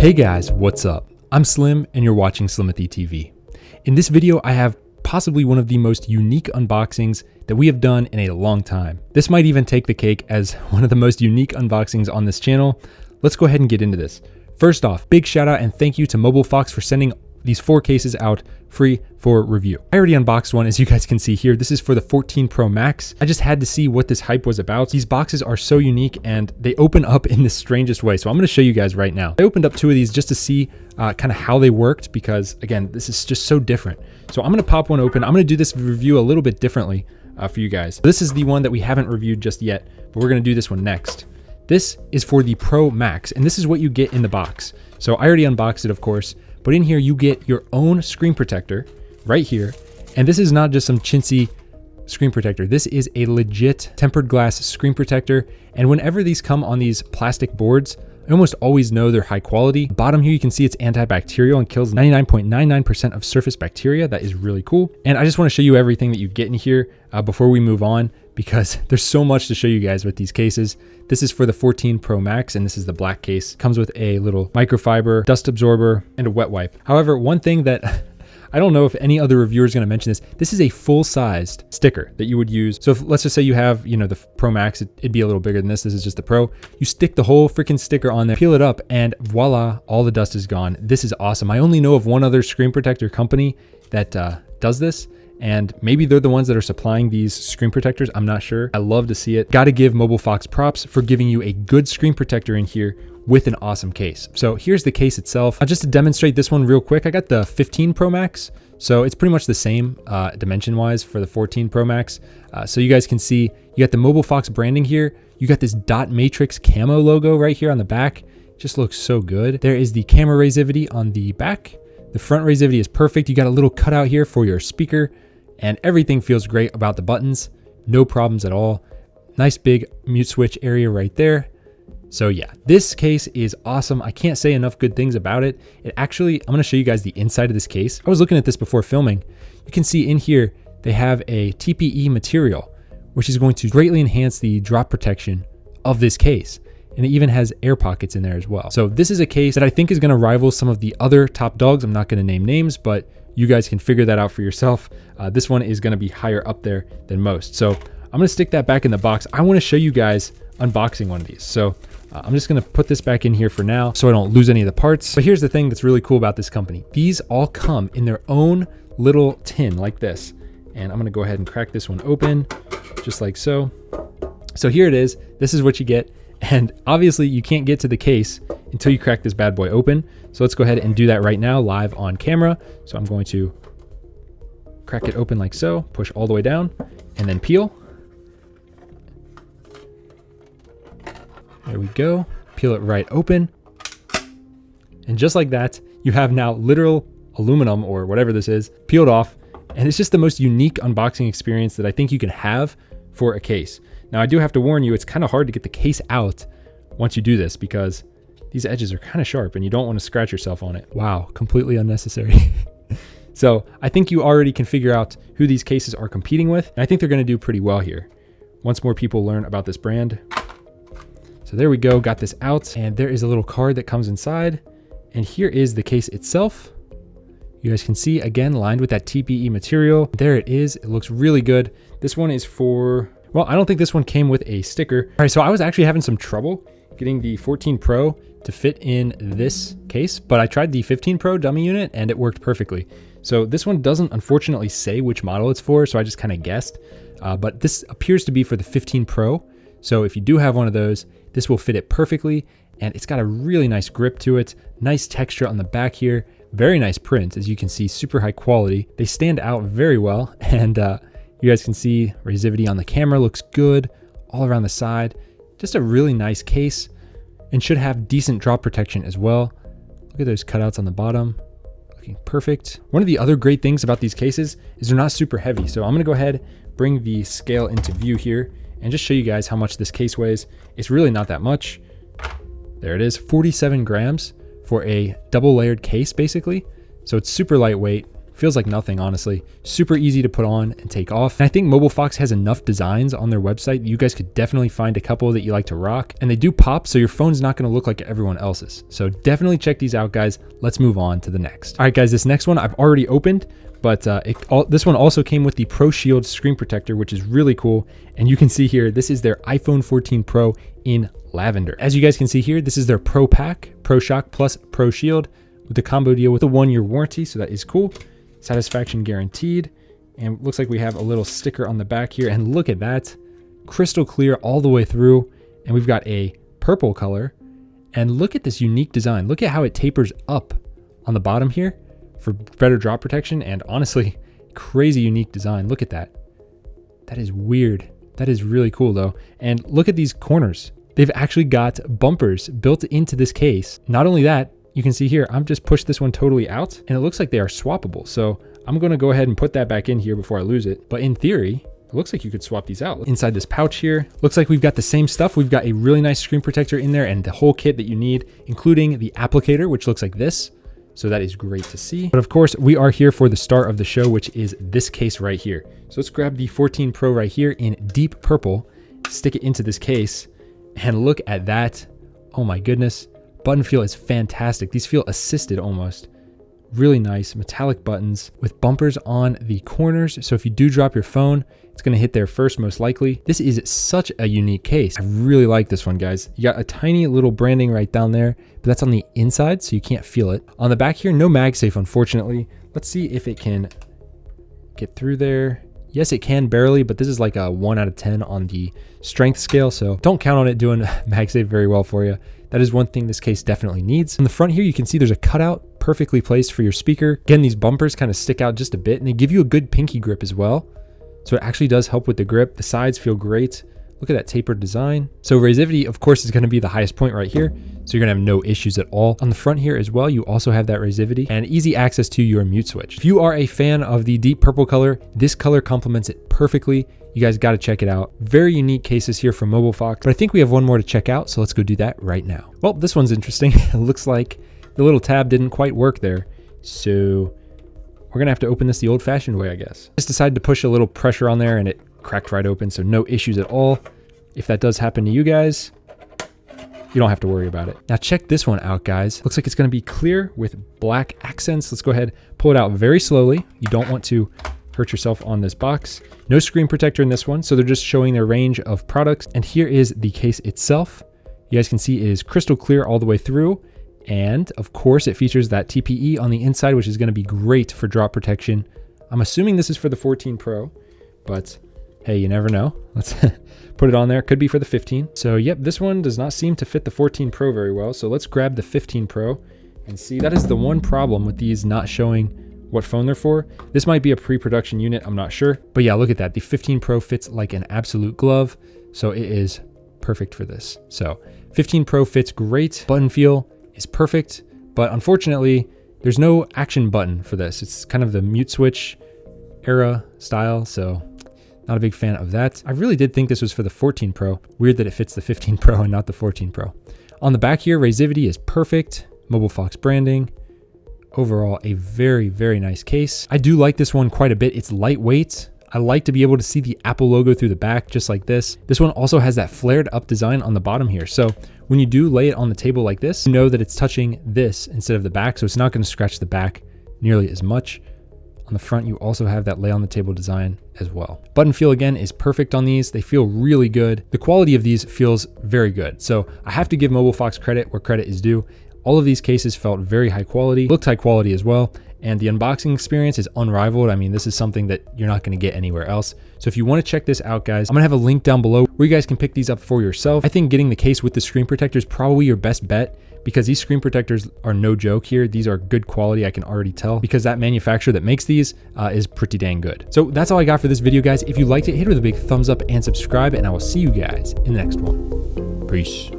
Hey guys, what's up? I'm Slim and you're watching Slimothy TV. In this video, I have possibly one of the most unique unboxings that we have done in a long time. This might even take the cake as one of the most unique unboxings on this channel. Let's go ahead and get into this. First off, big shout out and thank you to Mobilfox for sending these 4 cases out free for review. I already unboxed one, as you guys can see here. This is for the 14 Pro Max. I just had to see what this hype was about. These boxes are so unique and they open up in the strangest way. So I'm gonna show you guys right now. I opened up 2 of these just to see kind of how they worked because again, this is just so different. So I'm gonna pop one open. I'm gonna do this review a little bit differently for you guys. This is the one that we haven't reviewed just yet, but we're gonna do this one next. This is for the Pro Max, and this is what you get in the box. So I already unboxed it, of course, but in here you get your own screen protector right here. And this is not just some chintzy screen protector. This is a legit tempered glass screen protector. And whenever these come on these plastic boards, I almost always know they're high quality. Bottom here, you can see it's antibacterial and kills 99.99% of surface bacteria. That is really cool. And I just want to show you everything that you get in here before we move on, because there's so much to show you guys with these cases. This is for the 14 Pro Max, and this is the black case. Comes with a little microfiber, dust absorber, and a wet wipe. However, one thing that I don't know if any other reviewer is going to mention this. This is a full-sized sticker that you would use. So if, let's just say you have, the Pro Max, it'd be a little bigger than this. This is just the Pro. You stick the whole freaking sticker on there, peel it up, and voila, all the dust is gone. This is awesome. I only know of one other screen protector company that does this, and maybe they're the ones that are supplying these screen protectors. I'm not sure. I love to see it. Got to give Mobilfox props for giving you a good screen protector in here with an awesome case. So here's the case itself. Just to demonstrate this one real quick, I got the 15 Pro Max. So it's pretty much the same dimension wise for the 14 Pro Max. So you guys can see, you got the Mobilfox branding here. You got this dot matrix camo logo right here on the back. Just looks so good. There is the camera resivity on the back. The front resivity is perfect. You got a little cutout here for your speaker, and everything feels great about the buttons. No problems at all. Nice big mute switch area right there. So yeah, this case is awesome. I can't say enough good things about it. It actually, I'm gonna show you guys the inside of this case. I was looking at this before filming. You can see in here, they have a TPE material, which is going to greatly enhance the drop protection of this case. And it even has air pockets in there as well. So this is a case that I think is gonna rival some of the other top dogs. I'm not gonna name names, but you guys can figure that out for yourself. This one is gonna be higher up there than most. So I'm gonna stick that back in the box. I wanna show you guys unboxing one of these. So I'm just gonna put this back in here for now so I don't lose any of the parts. But here's the thing that's really cool about this company. These all come in their own little tin like this. And I'm gonna go ahead and crack this one open just like so. So here it is. This is what you get. And obviously you can't get to the case until you crack this bad boy open. So let's go ahead and do that right now live on camera. So I'm going to crack it open like so, push all the way down and then peel. There we go. Peel it right open. And just like that, you have now literal aluminum or whatever this is peeled off. And it's just the most unique unboxing experience that I think you can have for a case. Now I do have to warn you, it's kind of hard to get the case out once you do this because these edges are kind of sharp and you don't want to scratch yourself on it. Wow, completely unnecessary. So I think you already can figure out who these cases are competing with. And I think they're going to do pretty well here once more people learn about this brand. So there we go, got this out, and there is a little card that comes inside. And here is the case itself. You guys can see, again, lined with that TPE material. There it is, it looks really good. This one is for, well, I don't think this one came with a sticker. All right, so I was actually having some trouble getting the 14 Pro to fit in this case, but I tried the 15 Pro dummy unit and it worked perfectly. So this one doesn't unfortunately say which model it's for, so I just kind of guessed. But this appears to be for the 15 Pro. So if you do have one of those, this will fit it perfectly, and it's got a really nice grip to it. Nice texture on the back here. Very nice print, as you can see, super high quality. They stand out very well, and you guys can see resivity on the camera looks good all around the side. Just a really nice case, and should have decent drop protection as well. Look at those cutouts on the bottom. Looking perfect. One of the other great things about these cases is they're not super heavy. So I'm gonna go ahead, bring the scale into view here, and just show you guys how much this case weighs. It's really not that much. There it is, 47 grams for a double layered case basically. So it's super lightweight, Feels like nothing, honestly. Super easy to put on and take off. And I think Mobilfox has enough designs on their website. You guys could definitely find a couple that you like to rock. And they do pop, so your phone's not gonna look like everyone else's. So definitely check these out, guys. Let's move on to the next. All right, guys, this next one I've already opened, but this one also came with the Pro Shield screen protector, which is really cool. And you can see here, this is their iPhone 14 Pro in lavender. As you guys can see here, this is their Pro Pack, Pro Shock plus Pro Shield with the combo deal with a 1-year warranty. So that is cool. Satisfaction guaranteed. And looks like we have a little sticker on the back here. And look at that, crystal clear all the way through. And we've got a purple color. And look at this unique design. Look at how it tapers up on the bottom here for better drop protection. And honestly, crazy unique design. Look at that. That is weird. That is really cool though. And look at these corners. They've actually got bumpers built into this case. Not only that, you can see here, I'm just pushed this one totally out and it looks like they are swappable. So I'm gonna go ahead and put that back in here before I lose it. But in theory, it looks like you could swap these out. Inside this pouch here, looks like we've got the same stuff. We've got a really nice screen protector in there and the whole kit that you need, including the applicator, which looks like this. So that is great to see. But of course, we are here for the star of the show, which is this case right here. So let's grab the 14 Pro right here in deep purple, stick it into this case, and look at that. Oh my goodness. Button feel is fantastic. These feel assisted almost. Really nice metallic buttons with bumpers on the corners. So if you do drop your phone, it's gonna hit there first most likely. This is such a unique case. I really like this one, guys. You got a tiny little branding right down there, but that's on the inside, so you can't feel it. On the back here, no MagSafe, unfortunately. Let's see if it can get through there. Yes, it can barely, but this is like a 1 out of 10 on the strength scale, so don't count on it doing MagSafe very well for you. That is one thing this case definitely needs. On the front here, you can see there's a cutout perfectly placed for your speaker. Again, these bumpers kind of stick out just a bit and they give you a good pinky grip as well. So it actually does help with the grip. The sides feel great. Look at that tapered design. So resivity, of course, is going to be the highest point right here. So you're going to have no issues at all. On the front here as well, you also have that resivity and easy access to your mute switch. If you are a fan of the deep purple color, this color complements it perfectly. You guys got to check it out. Very unique cases here from Mobilfox, but I think we have one more to check out. So let's go do that right now. Well, this one's interesting. It looks like the little tab didn't quite work there. So we're gonna have to open this the old fashioned way, I guess. Just decided to push a little pressure on there and it cracked right open. So no issues at all. If that does happen to you guys, you don't have to worry about it. Now check this one out, guys. Looks like it's gonna be clear with black accents. Let's go ahead, pull it out very slowly. You don't want to hurt yourself on this box. No screen protector in this one. So they're just showing their range of products. And here is the case itself. You guys can see it is crystal clear all the way through. And of course it features that TPE on the inside, which is going to be great for drop protection. I'm assuming this is for the 14 Pro, but hey, you never know. Let's put it on there. Could be for the 15. So yep, this one does not seem to fit the 14 Pro very well. So let's grab the 15 Pro and see. That is the one problem with these not showing what phone they're for. This might be a pre-production unit, I'm not sure. But yeah, look at that. The 15 Pro fits like an absolute glove. So it is perfect for this. So 15 Pro fits great. Button feel is perfect, but unfortunately, there's no action button for this. It's kind of the mute switch era style, so not a big fan of that. I really did think this was for the 14 Pro. Weird that it fits the 15 Pro and not the 14 Pro. On the back here, resivity is perfect. Mobilfox branding. Overall, a very, very nice case. I do like this one quite a bit. It's lightweight. I like to be able to see the Apple logo through the back, just like this. This one also has that flared up design on the bottom here. So when you do lay it on the table like this, you know that it's touching this instead of the back. So it's not going to scratch the back nearly as much. On the front, you also have that lay on the table design as well. Button feel again is perfect on these. They feel really good. The quality of these feels very good. So I have to give Mobilfox credit where credit is due. All of these cases felt very high quality, looked high quality as well. And the unboxing experience is unrivaled. I mean, this is something that you're not going to get anywhere else. So if you want to check this out, guys, I'm going to have a link down below where you guys can pick these up for yourself. I think getting the case with the screen protector is probably your best bet because these screen protectors are no joke here. These are good quality, I can already tell, because that manufacturer that makes these is pretty dang good. So that's all I got for this video, guys. If you liked it, hit it with a big thumbs up and subscribe, and I will see you guys in the next one. Peace.